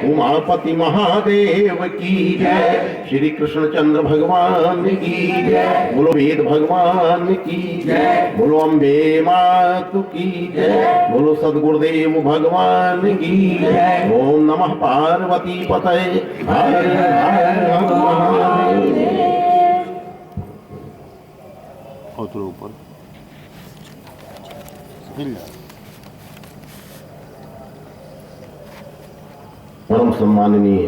उमापति महादेव की जय, श्री कृष्ण चंद्र भगवान की जय, बोलो वेद भगवान की जय, बोलो अम्बे मातु की जय, बोलो सदगुरुदेव भगवान की जय। ओम नमः पार्वती पतये, हर हर महादेव। और थोड़ा ऊपर हिल जा। परम सम्माननीय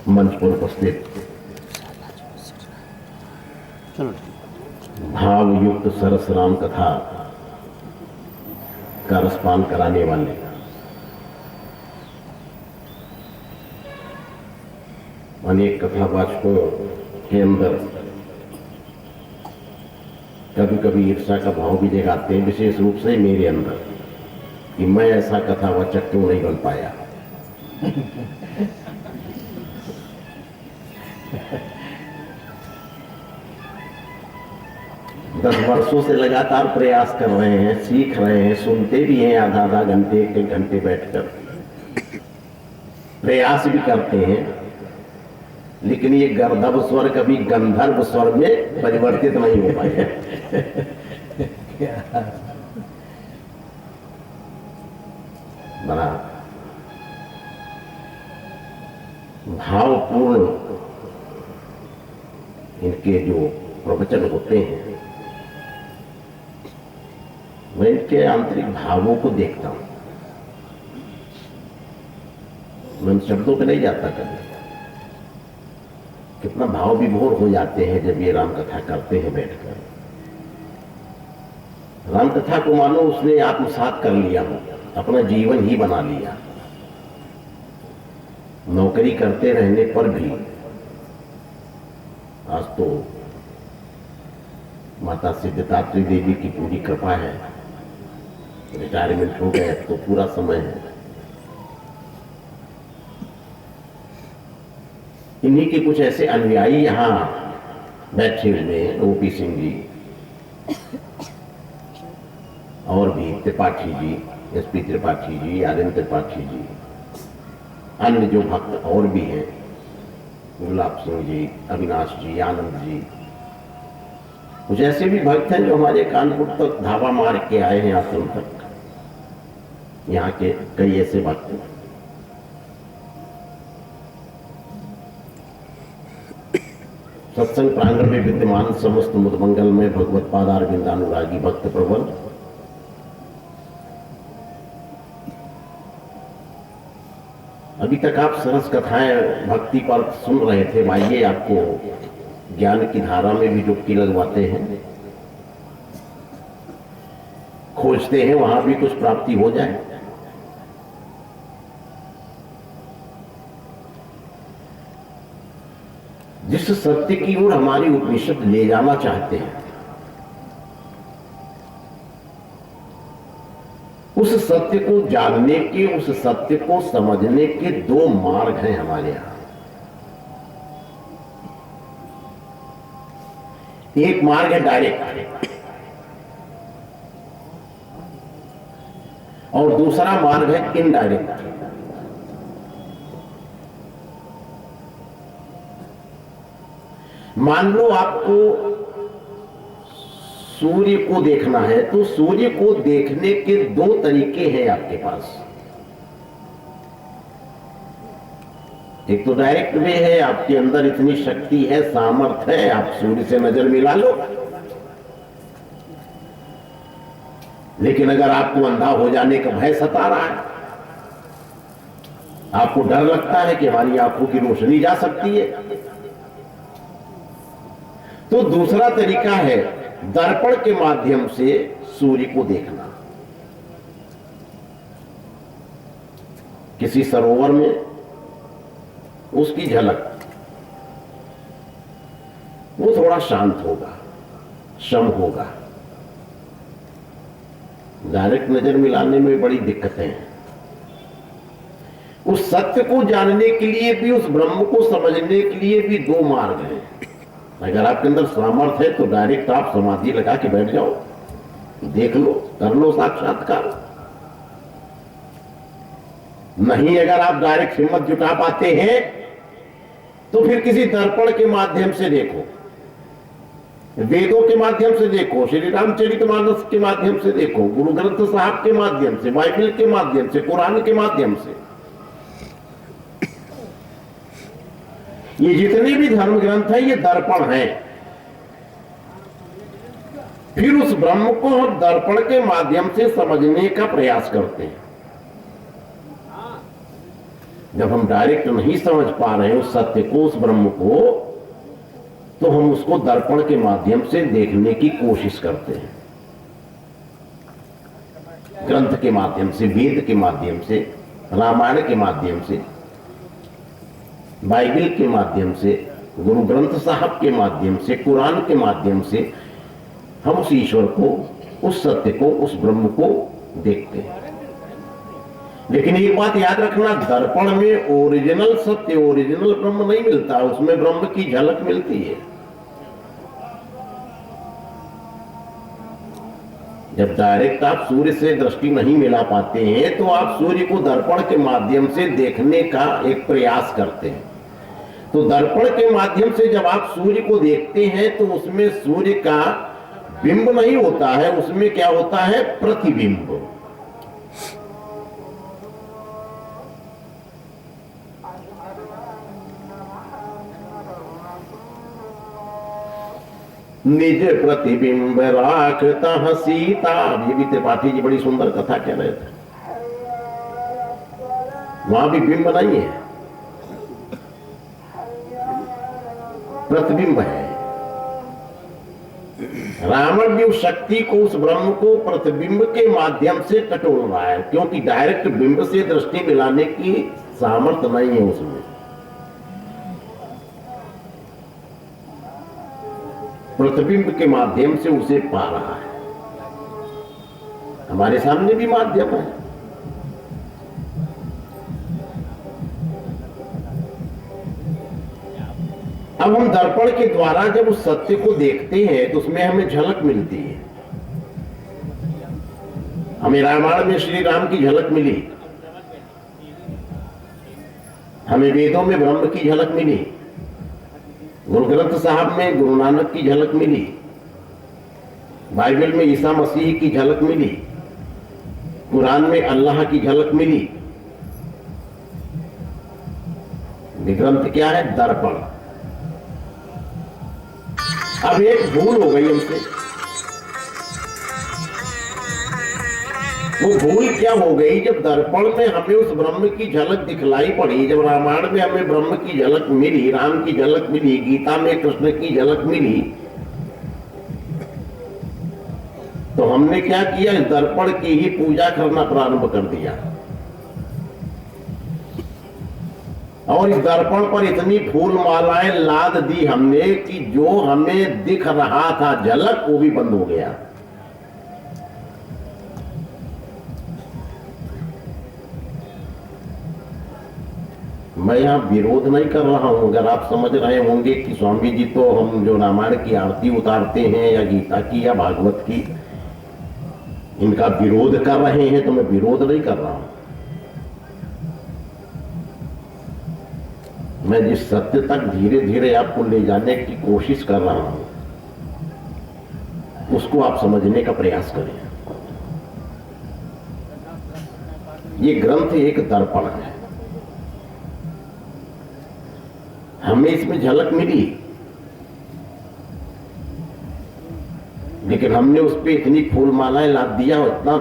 मंच पर उपस्थित चलो भाव युक्त सरस राम कथा का रसपान कराने वाले अनेक कथावाचकों के अंदर कभी कभी ईर्ष्या का भाव भी जगाते हैं, विशेष रूप से मेरे अंदर, कि मैं ऐसा कथावाचक क्यों नहीं बन पाया। दस वर्षों से लगातार प्रयास कर रहे हैं, सीख रहे हैं, सुनते भी हैं, आधा आधा घंटे एक घंटे बैठकर प्रयास भी करते हैं, लेकिन ये गर्धव स्वर कभी गंधर्व स्वर में परिवर्तित नहीं हो पाए। बड़ा भावपूर्ण इनके जो प्रवचन होते हैं, मैं इनके आंतरिक भावों को देखता हूं। मैं शब्दों पे नहीं जाता कभी, कितना भाव विभोर हो जाते हैं जब ये राम कथा करते हैं बैठकर। राम कथा को मानो उसने आत्मसात कर लिया हो, अपना जीवन ही बना लिया। नौकरी करते रहने पर भी आज तो माता सिद्धदात्री देवी की पूरी कृपा है, रिटायरमेंट हो गए तो पूरा समय है। इन्हीं के कुछ ऐसे अनुयायी यहाँ बैठे हुए हैं, ओपी सिंह जी और भी त्रिपाठी जी, एसपी त्रिपाठी जी, आर्यन त्रिपाठी जी, अन्य जो भक्त और भी हैं, गुलाब सिंह जी, अविनाश जी, आनंद जी, कुछ ऐसे भी भक्त हैं जो हमारे कानपुर तक धावा मार के आए हैं, आश्रम तक। यहाँ के कई ऐसे भक्त हैं। सत्संग प्रांगण में विद्यमान समस्त मुदमंगल में भगवत पादार बिंदानुरागी भक्त प्रबल अभी तक आप सरस कथाएं भक्ति पर सुन रहे थे। आइए आपको ज्ञान की धारा में भी डुबकी लगवाते हैं, खोजते हैं वहां भी कुछ प्राप्ति हो जाए। जिस सत्य की ओर हमारी उपनिषद ले जाना चाहते हैं, उस सत्य को जानने के, उस सत्य को समझने के दो मार्ग हैं हमारे यहां। एक मार्ग है डायरेक्ट और दूसरा मार्ग है इनडायरेक्ट। मान लो आपको सूर्य को देखना है, तो सूर्य को देखने के दो तरीके हैं आपके पास। एक तो डायरेक्ट वे है, आपके अंदर इतनी शक्ति है, सामर्थ्य है, आप सूर्य से नजर मिला लो। लेकिन अगर आपको अंधा हो जाने का भय सता रहा है, आपको डर लगता है कि हमारी आंखों की रोशनी जा सकती है, तो दूसरा तरीका है दर्पण के माध्यम से सूर्य को देखना। किसी सरोवर में उसकी झलक, वो थोड़ा शांत होगा, शम होगा। डायरेक्ट नजर मिलाने में बड़ी दिक्कतें हैं। उस सत्य को जानने के लिए भी, उस ब्रह्म को समझने के लिए भी दो मार्ग हैं। अगर आपके अंदर सामर्थ्य है तो डायरेक्ट आप समाधि लगा के बैठ जाओ, देख लो, कर लो साक्षात्कार। नहीं अगर आप डायरेक्ट हिम्मत जुटा पाते हैं तो फिर किसी दर्पण के माध्यम से देखो, वेदों के माध्यम से देखो, श्री रामचरितमानस के माध्यम से देखो, गुरु ग्रंथ साहब के माध्यम से, बाइबल के माध्यम से, कुरान के माध्यम से। ये जितने भी धर्म ग्रंथ है ये दर्पण है। फिर उस ब्रह्म को हम दर्पण के माध्यम से समझने का प्रयास करते हैं। जब हम डायरेक्ट नहीं समझ पा रहे हैं उस सत्य को, उस ब्रह्म को, तो हम उसको दर्पण के माध्यम से देखने की कोशिश करते हैं। ग्रंथ के माध्यम से, वेद के माध्यम से, रामायण के माध्यम से, बाइबल के माध्यम से, गुरु ग्रंथ साहब के माध्यम से, कुरान के माध्यम से हम उस ईश्वर को, उस सत्य को, उस ब्रह्म को देखते हैं। लेकिन एक बात याद रखना, दर्पण में ओरिजिनल सत्य, ओरिजिनल ब्रह्म नहीं मिलता, उसमें ब्रह्म की झलक मिलती है। जब डायरेक्ट आप सूर्य से दृष्टि नहीं मिला पाते हैं तो आप सूर्य को दर्पण के माध्यम से देखने का एक प्रयास करते हैं। तो दर्पण के माध्यम से जब आप सूर्य को देखते हैं तो उसमें सूर्य का बिंब नहीं होता है, उसमें क्या होता है, प्रतिबिंब। निज प्रतिबिंब राखता सीता। ये भी त्रिपाठी जी बड़ी सुंदर कथा कह रहे थे। वहां भी बिंब नहीं है, प्रतिबिंब है। रावण भी उस शक्ति को, उस ब्रह्म को प्रतिबिंब के माध्यम से टटोल रहा है, क्योंकि डायरेक्ट बिंब से दृष्टि मिलाने की सामर्थ्य नहीं है उसमें। प्रतिबिंब के माध्यम से उसे पा रहा है। हमारे सामने भी माध्यम है। अब हम दर्पण के द्वारा जब उस सत्य को देखते हैं तो उसमें हमें झलक मिलती है। हमें रामायण में श्री राम की झलक मिली, हमें वेदों में ब्रह्म की झलक मिली, गुरु ग्रंथ साहब में गुरु नानक की झलक मिली, बाइबल में ईसा मसीह की झलक मिली, कुरान में अल्लाह की झलक मिली। ग्रंथ क्या है? दर्पण। अब एक भूल हो गई हमसे। वो भूल क्या हो गई? जब दर्पण में हमें उस ब्रह्म की झलक दिखलाई पड़ी, जब रामायण में हमें ब्रह्म की झलक मिली, राम की झलक मिली, गीता में कृष्ण की झलक मिली, तो हमने क्या किया? इस दर्पण की ही पूजा करना प्रारंभ कर दिया। और इस दर्पण पर इतनी फूल मालाएं लाद दी हमने कि जो हमें दिख रहा था झलक, वो भी बंद हो गया। मैं यहां विरोध नहीं कर रहा हूं। अगर आप समझ रहे होंगे कि स्वामी जी तो हम जो रामायण की आरती उतारते हैं या गीता की या भागवत की, इनका विरोध कर रहे हैं, तो मैं विरोध नहीं कर रहा हूं। मैं जिस सत्य तक धीरे धीरे आपको ले जाने की कोशिश कर रहा हूं, उसको आप समझने का प्रयास करें। ये ग्रंथ एक दर्पण है। हमें इसमें झलक मिली, लेकिन हमने उस पर इतनी फूल मालाएं लाद दिया, इतना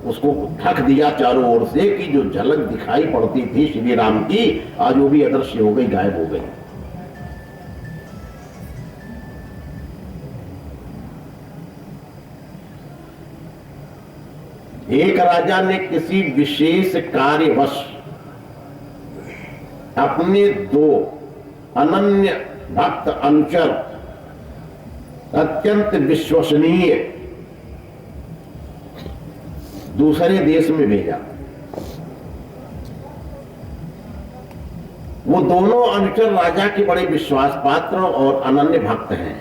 उसको ढक दिया चारों ओर से कि जो झलक दिखाई पड़ती थी श्री राम की, आज वो भी अदृश्य हो गई, गायब हो गई। एक राजा ने किसी विशेष कार्यवश अपने दो अनन्य भक्त अनुचर, अत्यंत विश्वसनीय, दूसरे देश में भेजा। वो दोनों अनुचर राजा के बड़े विश्वास पात्र और अनन्य भक्त हैं।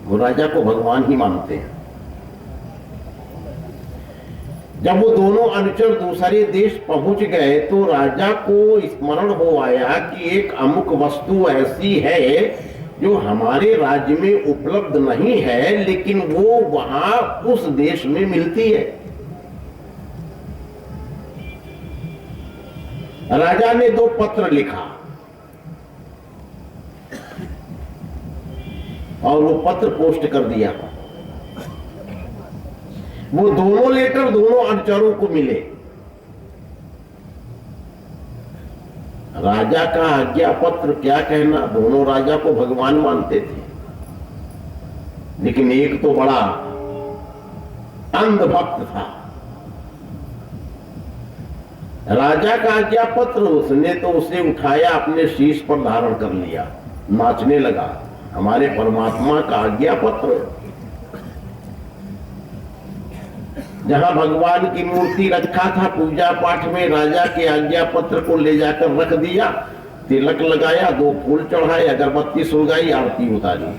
वो राजा को भगवान ही मानते हैं। जब वो दोनों अनुचर दूसरे देश पहुंच गए तो राजा को स्मरण हो आया कि एक अमुक वस्तु ऐसी है जो हमारे राज्य में उपलब्ध नहीं है, लेकिन वो वहां उस देश में मिलती है। राजा ने 2 पत्र लिखा और वो पत्र पोस्ट कर दिया। वो दोनों लेटर दोनों अनुचरों को मिले। राजा का आज्ञा पत्र, क्या कहना, दोनों राजा को भगवान मानते थे, लेकिन एक तो बड़ा अंधभक्त था। राजा का आज्ञा पत्र उसने तो उसे उठाया, अपने शीश पर धारण कर लिया, नाचने लगा, हमारे परमात्मा का आज्ञा पत्र। जहां भगवान की मूर्ति रखा था पूजा पाठ में, राजा के आज्ञा पत्र को ले जाकर रख दिया, तिलक लगाया, 2 फूल चढ़ाए, अगरबत्ती सुलगाई, आरती उतारी।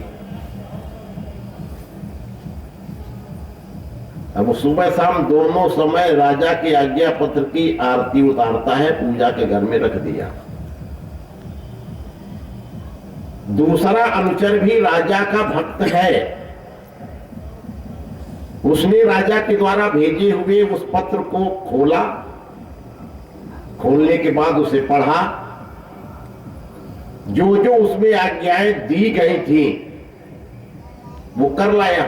अब सुबह शाम दोनों समय राजा के आज्ञा पत्र की आरती उतारता है, पूजा के घर में रख दिया। दूसरा अनुचर भी राजा का भक्त है, उसने राजा के द्वारा भेजे हुए उस पत्र को खोला, खोलने के बाद उसे पढ़ा, जो जो उसमें आज्ञाएं दी गई थी वो कर लाया।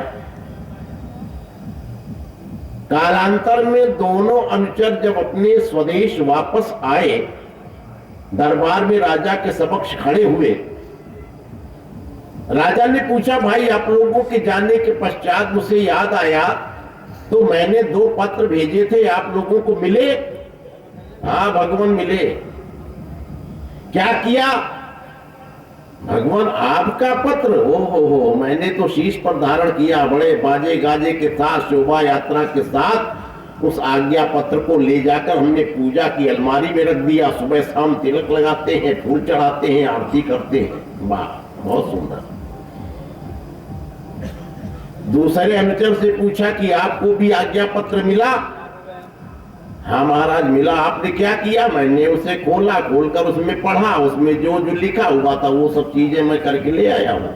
कालांतर में दोनों अनुचर जब अपने स्वदेश वापस आए, दरबार में राजा के समक्ष खड़े हुए। राजा ने पूछा, भाई आप लोगों के जाने के पश्चात मुझे याद आया तो मैंने 2 पत्र भेजे थे, आप लोगों को मिले? हाँ भगवान मिले। क्या किया? भगवान आपका पत्र? हो, मैंने तो शीश पर धारण किया, बड़े बाजे गाजे के साथ, शोभा यात्रा के साथ उस आज्ञा पत्र को ले जाकर हमने पूजा की अलमारी में रख दिया। सुबह शाम तिलक लगाते हैं, फूल चढ़ाते हैं, आरती करते हैं। वाह, बहुत सुंदर। दूसरे अनुचर से पूछा कि आपको भी आज्ञा पत्र मिला? हाँ महाराज मिला। आपने क्या किया? मैंने उसे खोला, खोलकर उसमें पढ़ा, उसमें जो जो लिखा हुआ था वो सब चीजें मैं करके ले आया हूं।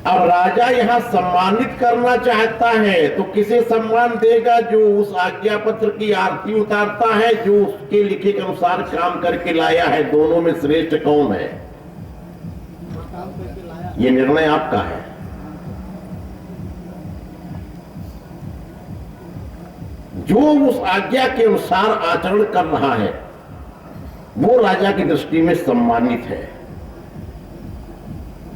अब राजा यहाँ सम्मानित करना चाहता है तो किसे सम्मान देगा? जो उस आज्ञा पत्र की आरती उतारता है, जो उसके लिखे के अनुसार काम करके लाया है। दोनों में श्रेष्ठ कौन है? ये निर्णय आपका है। जो उस आज्ञा के अनुसार आचरण कर रहा है वो राजा की दृष्टि में सम्मानित है,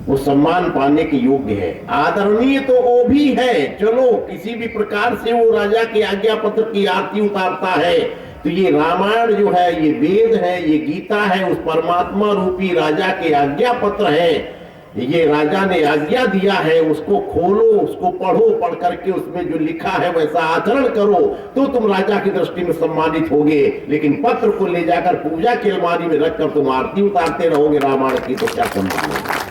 वो सम्मान पाने के योग्य है। आदरणीय तो वो भी है, चलो किसी भी प्रकार से वो राजा के आज्ञा पत्र की आरती उतारता है तो ये रामायण जो है, ये वेद है, ये गीता है, उस परमात्मा रूपी राजा के आज्ञा पत्र है। ये राजा ने आज्ञा दिया है, उसको खोलो, उसको पढ़ो, पढ़ करके उसमें जो लिखा है वैसा आचरण करो तो तुम राजा की दृष्टि में सम्मानित होगे। लेकिन पत्र को ले जाकर पूजा की अलमारी में रखकर तुम आरती उतारते रहोगे रामायण की, तो क्या सम्मान होगा?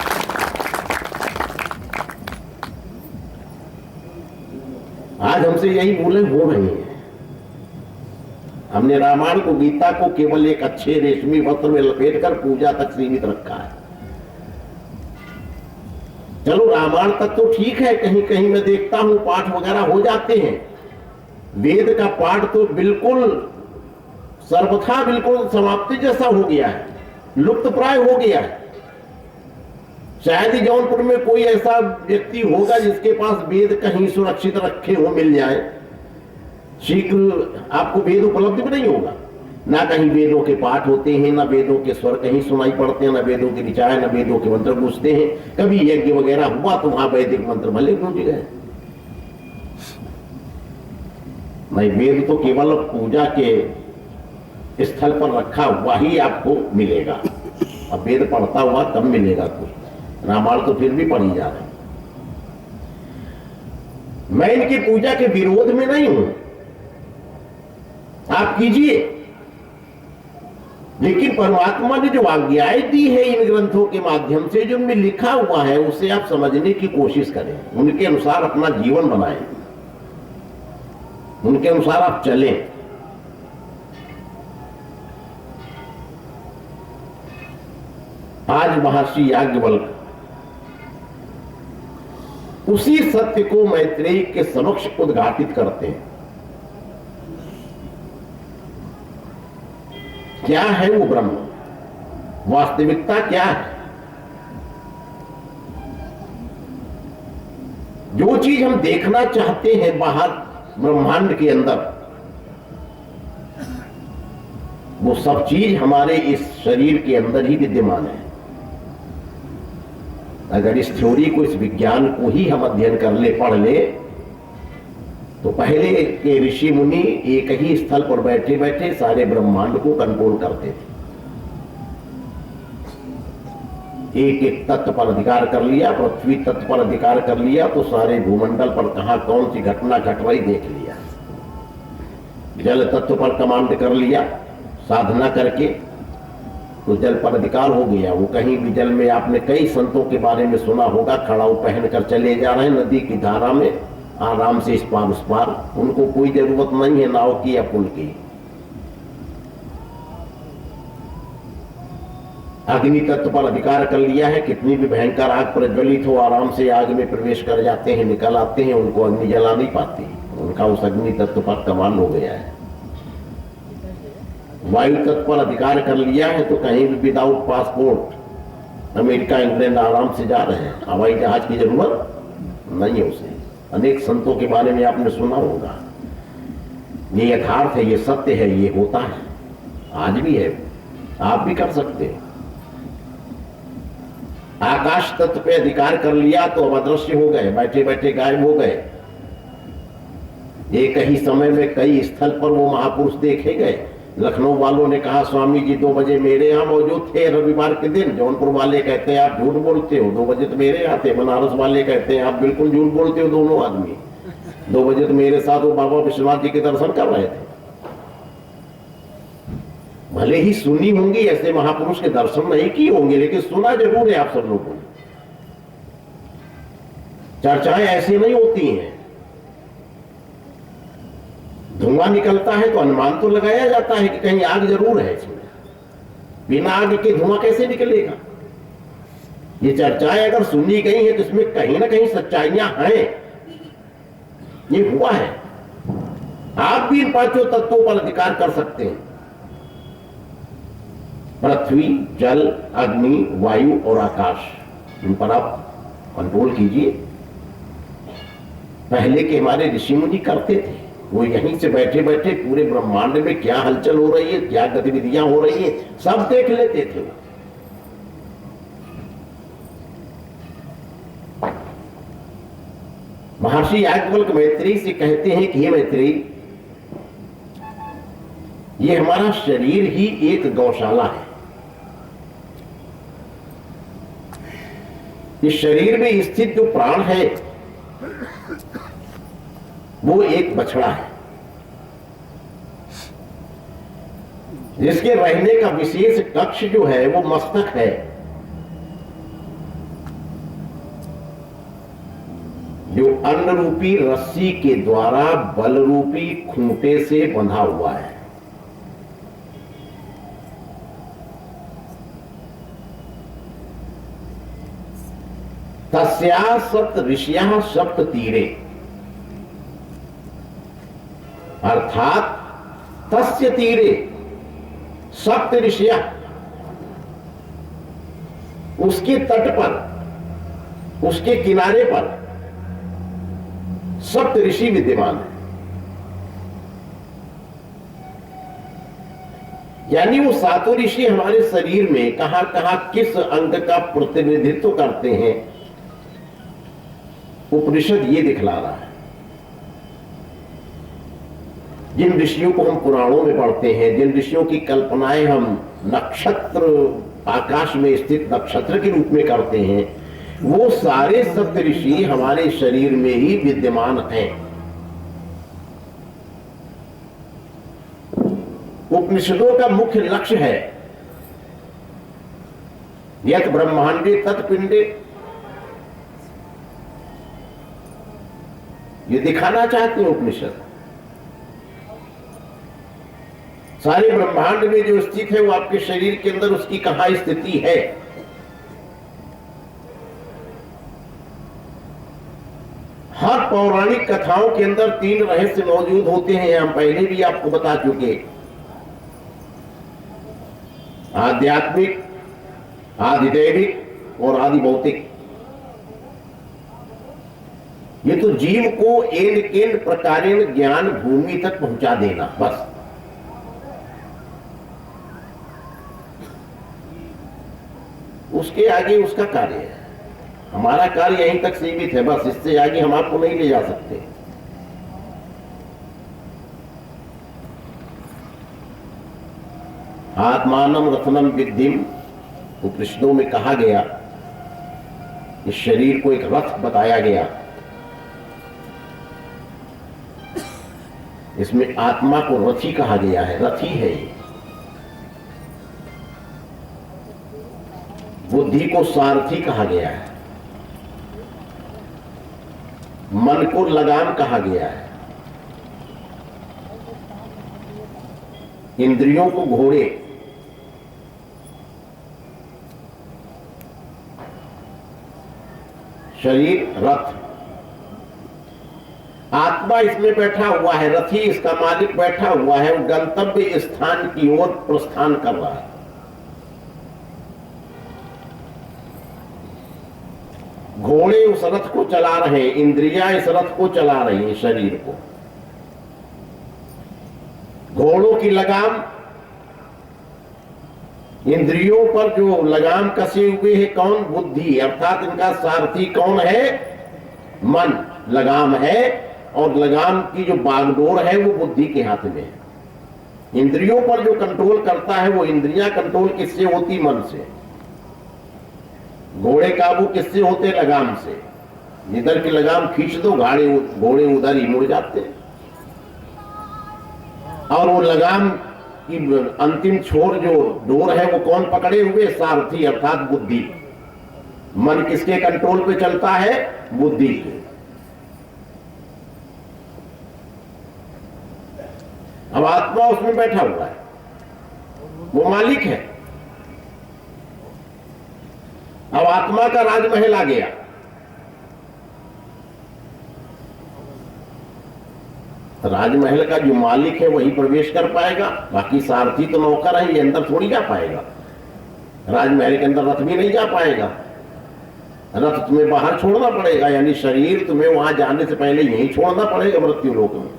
आज हमसे यही भूलें हो रही हैं। हमने रामायण को, गीता को केवल एक अच्छे रेशमी वस्त्र में लपेटकर पूजा तक सीमित रखा है। चलो रामायण तक तो ठीक है, कहीं कहीं मैं देखता हूं पाठ वगैरह हो जाते हैं। वेद का पाठ तो बिल्कुल सर्वथा बिल्कुल समाप्ति जैसा हो गया है, लुप्त प्राय हो गया है। शायद ही जौनपुर में कोई ऐसा व्यक्ति होगा जिसके पास वेद कहीं सुरक्षित रखे हो, मिल जाए। शीघ्र आपको वेद उपलब्ध भी नहीं होगा। ना कहीं वेदों के पाठ होते हैं, ना वेदों के स्वर कहीं सुनाई पड़ते हैं, ना वेदों की ऋचाएं, ना वेदों के मंत्र गूंजते हैं। कभी यज्ञ वगैरह हुआ तो वहां वैदिक मंत्र भले गूंज गए। नहीं, वेद तो केवल पूजा के स्थल पर रखा हुआ ही आपको मिलेगा। अब वेद पढ़ता हुआ कम मिलेगा कुछ। रामायण तो फिर भी पढ़ी जा रही। मैं इनकी पूजा के विरोध में नहीं हूं, आप कीजिए, लेकिन परमात्मा ने जो आज्ञाएं दी है इन ग्रंथों के माध्यम से, जो उनमें लिखा हुआ है, उसे आप समझने की कोशिश करें, उनके अनुसार अपना जीवन बनाएं। उनके अनुसार आप चलें। आज महर्षि याज्ञवल्क्य उसी सत्य को मैत्रेयी के समक्ष उद्घाटित करते हैं। क्या है वो ब्रह्म, वास्तविकता क्या है? जो चीज हम देखना चाहते हैं बाहर ब्रह्मांड के अंदर, वो सब चीज हमारे इस शरीर के अंदर ही विद्यमान है। अगर इस थ्योरी को, इस विज्ञान को ही हम अध्ययन कर ले, पढ़ ले, तो पहले के ऋषि मुनि एक ही स्थल पर बैठे बैठे सारे ब्रह्मांड को कंट्रोल करते थे। एक एक तत्व पर अधिकार कर लिया, पृथ्वी तत्व पर अधिकार कर लिया तो सारे भूमंडल पर कहां कौन सी घटना घट रही देख लिया। जल तत्व पर कमांड कर लिया साधना करके, तो जल पर अधिकार हो गया। वो कहीं भी जल में, आपने कई संतों के बारे में सुना होगा, खड़ाऊ पहन कर चले जा रहे हैं नदी की धारा में, आराम से इस पार उस पार, उनको कोई जरूरत नहीं है नाव की या पुल की। अग्नि तत्व पर अधिकार कर लिया है, कितनी भी भयंकर आग प्रज्वलित हो, आराम से आग में प्रवेश कर जाते हैं, निकल आते हैं, उनको अग्नि जला नहीं पाती, उनका उस अग्नि तत्व पर कमांड हो गया है। वायु तत्व पर अधिकार कर लिया है, तो कहीं भी विदाउट पासपोर्ट अमेरिका इंग्लैंड आराम से जा रहे हैं, हवाई जहाज की जरूरत नहीं है उसे। अनेक संतों के बारे में आपने सुना होगा। ये यथार्थ है, ये सत्य है, ये होता है, आज भी है, आप भी कर सकते हैं। आकाश तत्व पे अधिकार कर लिया तो अब अदृश्य हो गए, बैठे बैठे गायब हो गए। एक ही समय में कई स्थल पर वो महापुरुष देखे गए। लखनऊ वालों ने कहा स्वामी जी 2 बजे मेरे यहाँ मौजूद थे रविवार के दिन। जौनपुर वाले कहते हैं आप झूठ बोलते हो, 2 बजे तो मेरे यहाँ थे। बनारस वाले कहते हैं आप बिल्कुल झूठ बोलते हो, दोनों आदमी 2 बजे तो मेरे साथ वो बाबा विश्वनाथ जी के दर्शन कर रहे थे। भले ही सुनी होंगी, ऐसे महापुरुष के दर्शन नहीं किए होंगे, लेकिन सुना जरूर है आप सब लोगों ने। चर्चाएं ऐसी नहीं होती हैं। धुआं निकलता है तो अनुमान तो लगाया जाता है कि कहीं आग जरूर है इसमें, बिना आग के धुआं कैसे निकलेगा। ये चर्चाएं अगर सुनी गई है तो इसमें कहीं ना कहीं सच्चाइयां हैं, ये हुआ है। आप भी इन 5 तत्वों पर अधिकार कर सकते हैं। पृथ्वी, जल, अग्नि, वायु और आकाश, इन पर आप कंट्रोल कीजिए। पहले के हमारे ऋषि मुनि करते थे, वो यहीं से बैठे बैठे पूरे ब्रह्मांड में क्या हलचल हो रही है, क्या गतिविधियां हो रही है, सब देख लेते थे। महर्षि याज्ञवल्क्य मैत्रेयी से कहते हैं कि हे मैत्रेयी, ये हमारा शरीर ही एक गौशाला है। इस शरीर में स्थित जो प्राण है वो एक बछड़ा है, जिसके रहने का विशेष कक्ष जो है वो मस्तक है। जो अन्न रूपी रस्सी के द्वारा बल रूपी खूंटे से बंधा हुआ है। तस्या सप्त ऋषियः सप्त तीरे, अर्थात तस्य तीरे सप्त ऋषियः, उसके तट पर, उसके किनारे पर सप्त ऋषि विद्यमान है। यानी वो 7 ऋषि हमारे शरीर में कहां कहां किस अंग का प्रतिनिधित्व करते हैं, उपनिषद ये दिखला रहा है। जिन ऋषियों को हम पुराणों में पढ़ते हैं, जिन ऋषियों की कल्पनाएं हम नक्षत्र, आकाश में स्थित नक्षत्र के रूप में करते हैं, वो सारे सप्त ऋषि हमारे शरीर में ही विद्यमान हैं। उपनिषदों का मुख्य लक्ष्य है यत् ब्रह्मांडे तत्पिंडे, ये दिखाना चाहते हैं उपनिषद सारे ब्रह्मांड में जो स्थित है वो आपके शरीर के अंदर उसकी कहां स्थिति है। हर पौराणिक कथाओं के अंदर 3 रहस्य मौजूद होते हैं, हम पहले भी आपको बता चुके। आध्यात्मिक, आधिदैविक और आदि भौतिक। ये तो जीव को एन केन प्रकारेण ज्ञान भूमि तक पहुंचा देना, बस। उसके आगे उसका कार्य है। हमारा कार्य यहीं तक सीमित है, बस। इससे आगे हम आपको नहीं ले जा सकते। आत्मानम रत्नम विद्धिम, उपनिषदों में कहा गया, इस शरीर को एक रथ बताया गया। इसमें आत्मा को रथी कहा गया है, रथी है ये। बुद्धि को सारथी कहा गया है, मन को लगाम कहा गया है, इंद्रियों को घोड़े, शरीर रथ। आत्मा इसमें बैठा हुआ है, रथी इसका मालिक बैठा हुआ है, वो गंतव्य स्थान की ओर प्रस्थान कर रहा है। घोड़े उस रथ को चला रहे हैं, इंद्रियां इस रथ को चला रही हैं, शरीर को। घोड़ों की लगाम, इंद्रियों पर जो लगाम कसे हुए है कौन? बुद्धि, अर्थात इनका सारथी कौन है? मन लगाम है, और लगाम की जो बागडोर है वो बुद्धि के हाथ में है। इंद्रियों पर जो कंट्रोल करता है वो इंद्रियां कंट्रोल किससे होती? मन से। घोड़े काबू किससे होते? लगाम से। जिधर की लगाम खींच दो, घोड़े उधर ही मुड़ जाते हैं। और वो लगाम की अंतिम छोर जो डोर है वो कौन पकड़े हुए? सारथी अर्थात बुद्धि। मन किसके कंट्रोल पे चलता है? बुद्धि के। अब आत्मा उसमें बैठा हुआ है, वो मालिक है। अब आत्मा का राजमहल आ गया। राजमहल का जो मालिक है वही प्रवेश कर पाएगा, बाकी सारथी तो नौकर है, ये अंदर थोड़ी जा पाएगा। राजमहल के अंदर रथ भी नहीं जा पाएगा। रथ तुम्हें बाहर छोड़ना पड़ेगा, यानी शरीर तुम्हें वहां जाने से पहले यहीं छोड़ना पड़ेगा, मृत्यु लोक में।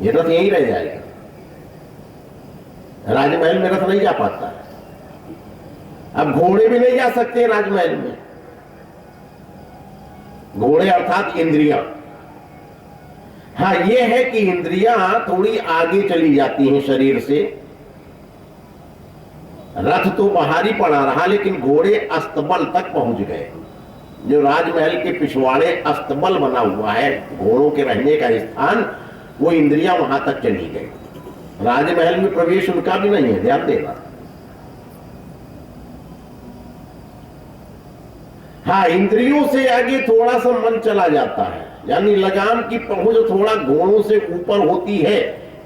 ये रथ यहीं रह जाएगा। राजमहल में रथ नहीं जा पाता है। अब घोड़े भी नहीं जा सकते राजमहल में। घोड़े अर्थात इंद्रियां। हाँ, ये है कि इंद्रियां थोड़ी आगे चली जाती हैं शरीर से। रथ तो बाहर ही पड़ा रहा, लेकिन घोड़े अस्तबल तक पहुंच गए। जो राजमहल के पिछवाड़े अस्तबल बना हुआ है, घोड़ों के रहने का स्थान, वो इंद्रियां वहां तक चली गई। राजमहल में प्रवेश उनका भी नहीं है, ध्यान देना। हाँ, इंद्रियों से आगे थोड़ा सा मन चला जाता है, यानी लगाम की पहुंच थोड़ा घोड़ों से ऊपर होती है।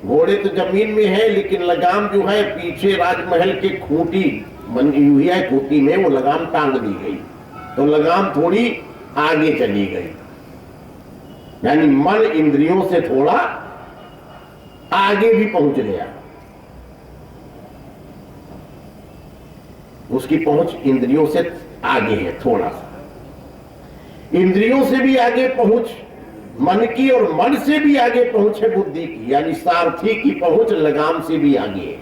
घोड़े तो जमीन में है, लेकिन लगाम जो है पीछे राजमहल के खूंटी बनी हुई है, खूंटी में वो लगाम टांग दी गई, तो लगाम थोड़ी आगे चली गई। यानी मन इंद्रियों से थोड़ा आगे भी पहुंच गया। उसकी पहुंच इंद्रियों से आगे है थोड़ा सा। इंद्रियों से भी आगे पहुंच मन की, और मन से भी आगे पहुंच है बुद्धि की, यानी सारथी की पहुंच लगाम से भी आगे है।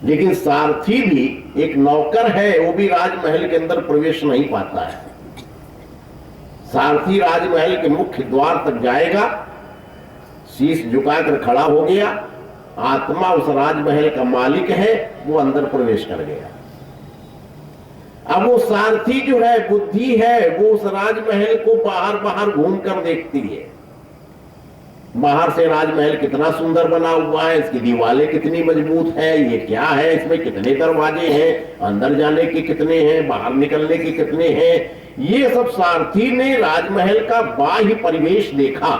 लेकिन सारथी भी एक नौकर है, वो भी राजमहल के अंदर प्रवेश नहीं पाता है। सारथी राजमहल के मुख्य द्वार तक जाएगा, शीश झुकाकर खड़ा हो गया। आत्मा उस राजमहल का मालिक है, वो अंदर प्रवेश कर गया। अब वो सारथी जो है, बुद्धि है, वो उस राजमहल को बाहर बाहर घूम कर देखती है। बाहर से राजमहल कितना सुंदर बना हुआ है, इसकी दीवारें कितनी मजबूत है, ये क्या है, इसमें कितने दरवाजे हैं, अंदर जाने के कितने हैं, बाहर निकलने के कितने हैं। ये सब सारथी ने राजमहल का बाह्य परिवेश देखा।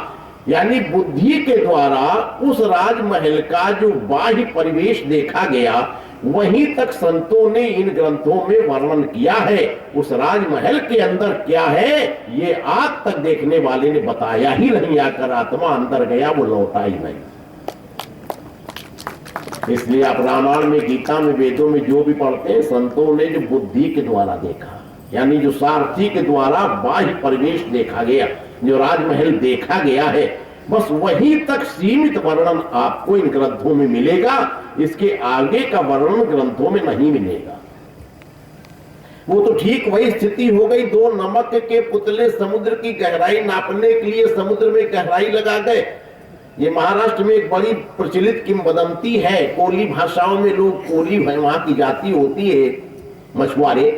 यानी बुद्धि के द्वारा उस राजमहल का जो बाह्य परिवेश देखा गया, वहीं तक संतों ने इन ग्रंथों में वर्णन किया है। उस राजमहल के अंदर क्या है, ये आज तक देखने वाले ने बताया ही नहीं। आकर आत्मा अंदर गया, वो लौटा ही नहीं। इसलिए आप रामायण में, गीता में, वेदों में जो भी पढ़ते हैं, संतों ने जो बुद्धि के द्वारा देखा, यानी जो सारथी के द्वारा बाह्य परिवेश देखा गया, जो राजमहल देखा गया है, बस वहीं तक सीमित वर्णन आपको इन ग्रंथों में मिलेगा। इसके आगे का वर्णन ग्रंथों में नहीं मिलेगा। वो तो ठीक वही स्थिति हो गई, दो नमक के पुतले समुद्र की गहराई नापने के लिए समुद्र में गहराई लगा गए। ये महाराष्ट्र में एक बड़ी प्रचलित किंवदंती है। कोली भाषाओं में लोग, कोली वहां की जाति होती है मछुआरे,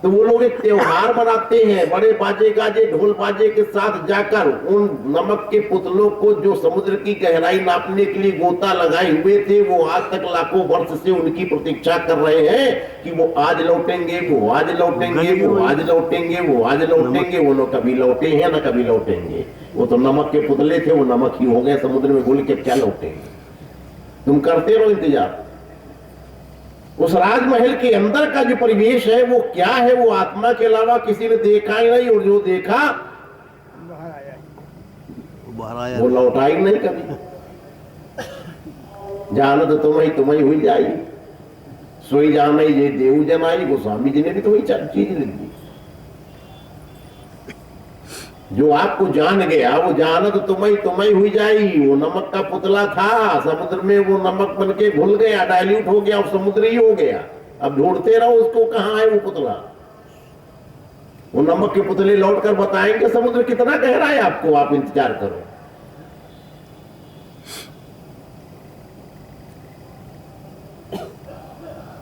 तो वो लोग एक त्योहार मनाते हैं, बड़े बाजे गाजे ढोल बाजे के साथ जाकर उन नमक के पुतलों को, जो समुद्र की गहराई नापने के लिए गोता लगाए हुए थे, वो आज तक लाखों वर्ष से उनकी प्रतीक्षा कर रहे हैं कि वो आज लौटेंगे, वो आज लौटेंगे, वो आज लौटेंगे, वो आज लौटेंगे। वो लोग कभी लौटे हैं ना कभी लौटेंगे। वो तो नमक के पुतले थे, वो नमक ही हो गए समुद्र में घुल के, क्या लौटेंगे। तुम करते रहो इंतजार। उस राजमहल के अंदर का जो परिवेश है वो क्या है, वो आत्मा के अलावा किसी ने देखा ही नहीं, और जो देखा वो लौटा ही नहीं कभी। जानत तुम्हें हुई जाई, सोई जान ये देव जनाई। गोस्वामी जी ने भी तो वही चीज लिख दी। जो आपको जान गया, वो जानत तुम्हें हुई जाई। वो नमक का पुतला था समुद्र में, वो नमक बन के घुल गया, डाइल्यूट हो गया, और समुद्र ही हो गया। अब ढूंढते रहो उसको, कहाँ है वो पुतला। वो नमक के पुतले लौट कर बताएंगे समुद्र कितना गहरा है आपको। आप इंतजार करो।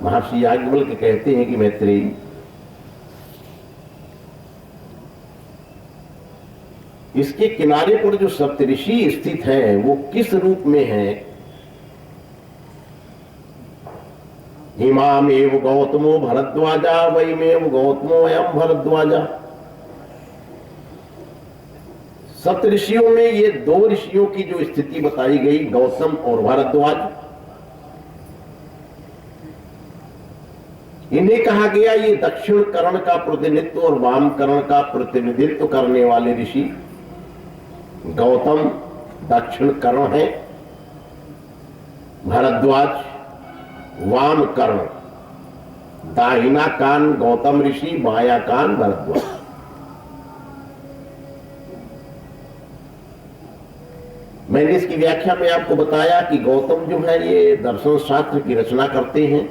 महर्षि याज्ञवल्क्य कहते हैं कि मैत्रेयी, इसके किनारे पर जो सप्तऋषि स्थित है वो किस रूप में है। इमामेव गौतमो भरद्वाजा वैमेव गौतमो अयम भरद्वाजा। सप्तऋषियों में ये दो ऋषियों की जो स्थिति बताई गई, गौतम और भरद्वाज, इन्हें कहा गया ये दक्षिण कर्ण का प्रतिनिधित्व और वाम कर्ण का प्रतिनिधित्व करने वाले ऋषि। गौतम दक्षिण कर्ण है, भरद्वाज वाम कर्ण। दाहिना कान गौतम ऋषि, बाया कान भरद्वाज। मैंने इसकी व्याख्या में आपको बताया कि गौतम जो है ये दर्शन शास्त्र की रचना करते हैं,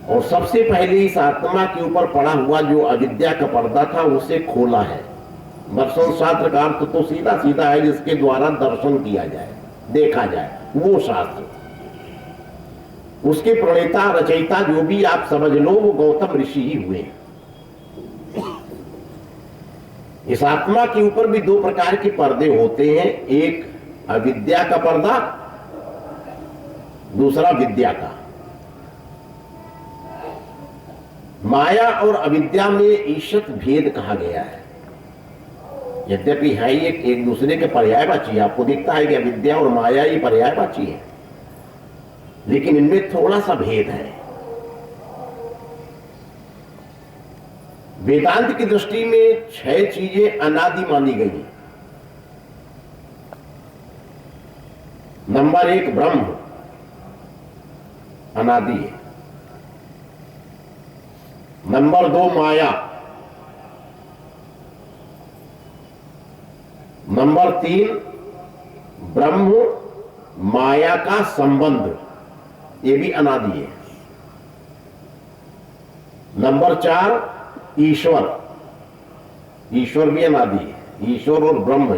और सबसे पहले इस आत्मा के ऊपर पड़ा हुआ जो अविद्या का पर्दा था उसे खोला है। दर्शन शास्त्र का अर्थ तो सीधा सीधा है जिसके द्वारा दर्शन किया जाए, देखा जाए, वो शास्त्र। उसके प्रणेता रचयिता जो भी आप समझ लो, वो गौतम ऋषि ही हुए। इस आत्मा के ऊपर भी दो प्रकार के पर्दे होते हैं, एक अविद्या का पर्दा, दूसरा विद्या का। माया और अविद्या में ईशत भेद कहा गया है। यद्यपि है एक दूसरे के पर्यायवाची, आपको दिखता है कि अविद्या और माया ही पर्यायवाची है, लेकिन इनमें थोड़ा सा भेद है। वेदांत की दृष्टि में 6 चीजें अनादि मानी गई। नंबर 1 ब्रह्म अनादि है। नंबर 2 माया। नंबर 3 ब्रह्म माया का संबंध, ये भी अनादि है। नंबर 4 ईश्वर, ईश्वर भी अनादि है। ईश्वर और ब्रह्म